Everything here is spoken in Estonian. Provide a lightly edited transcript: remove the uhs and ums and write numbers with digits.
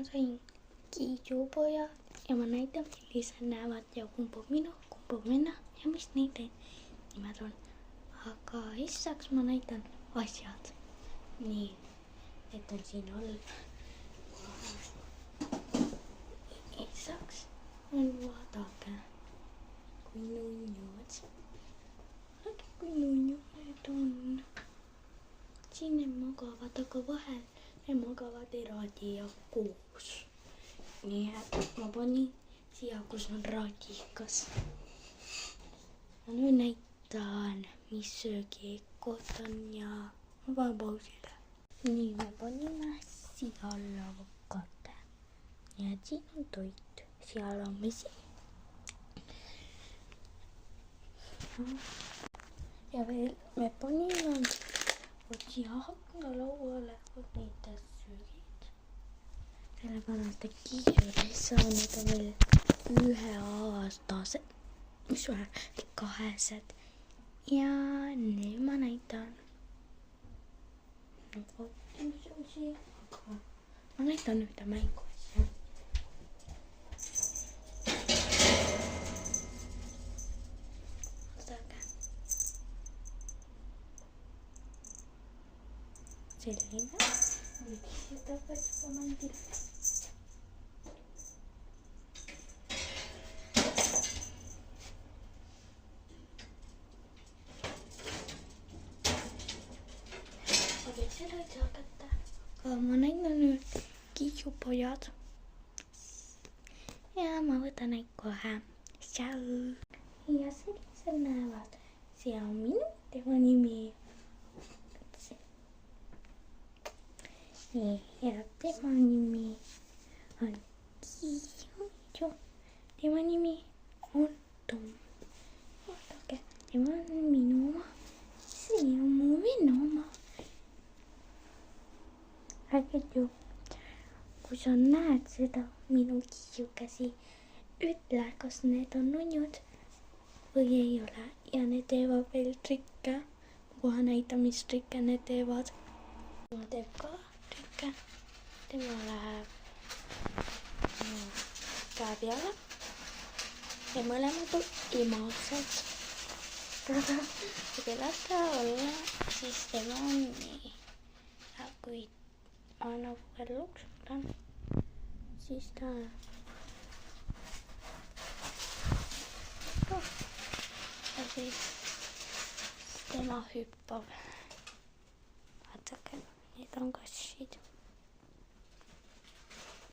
sain kiijuupojat ja mä näitan millisen näevät ja kumpa minä ja mis niiden nimet on. Aga lisäksi mä näitan asjad. Nii, et on siin all. Lisäksi on vaadake, kui nunnud. Vaadake, kui nunnud on. Siin ne magavad, aga vahel ne magavad eraldi ja koos. Nii et ma panin siia, kus on radikas. Ja nüüd näitan, mis söögikord on ja ma panen pausile. Nii, me panime siia alla avokate. Nii et siin on toit. Seal on vesi. Ja veel me panime siia aknalauale need söögid. Sellepärast, et kiijudes on need on veel 1-aastased, mis on 2. Ja nüüd ma näitan. Ma näitan ühte mängu asja. Vaadake. Selline. Seda peaks komandile. Aga seda ei saa kätte. Aga ma näitan nüüd kiijuupojad. Ja ma võtan neid kohe. Tšau. Ja sellisel näevad. See on minu tema nimi. Ja tema nimi on Kiiju. Tema nimi on Tom. Vaadake, tema on minu oma. See on mu venna oma. Äkki ju, kui sa näed seda minu kiijukäsi, ütle, kas need on nunnud või ei ole. Ja need teevad veel trikke. Kohe näita, mis trikke need teevad. Ma teeb ka trikke. Tema läheb käe peale. Ja mõlemad on imased. Kui te lasta olla, siis tema on nii. Ja kui ma nagu veel luksutan, siis ta on. Ja siis tema hüppab. Vaadake, need on kassid.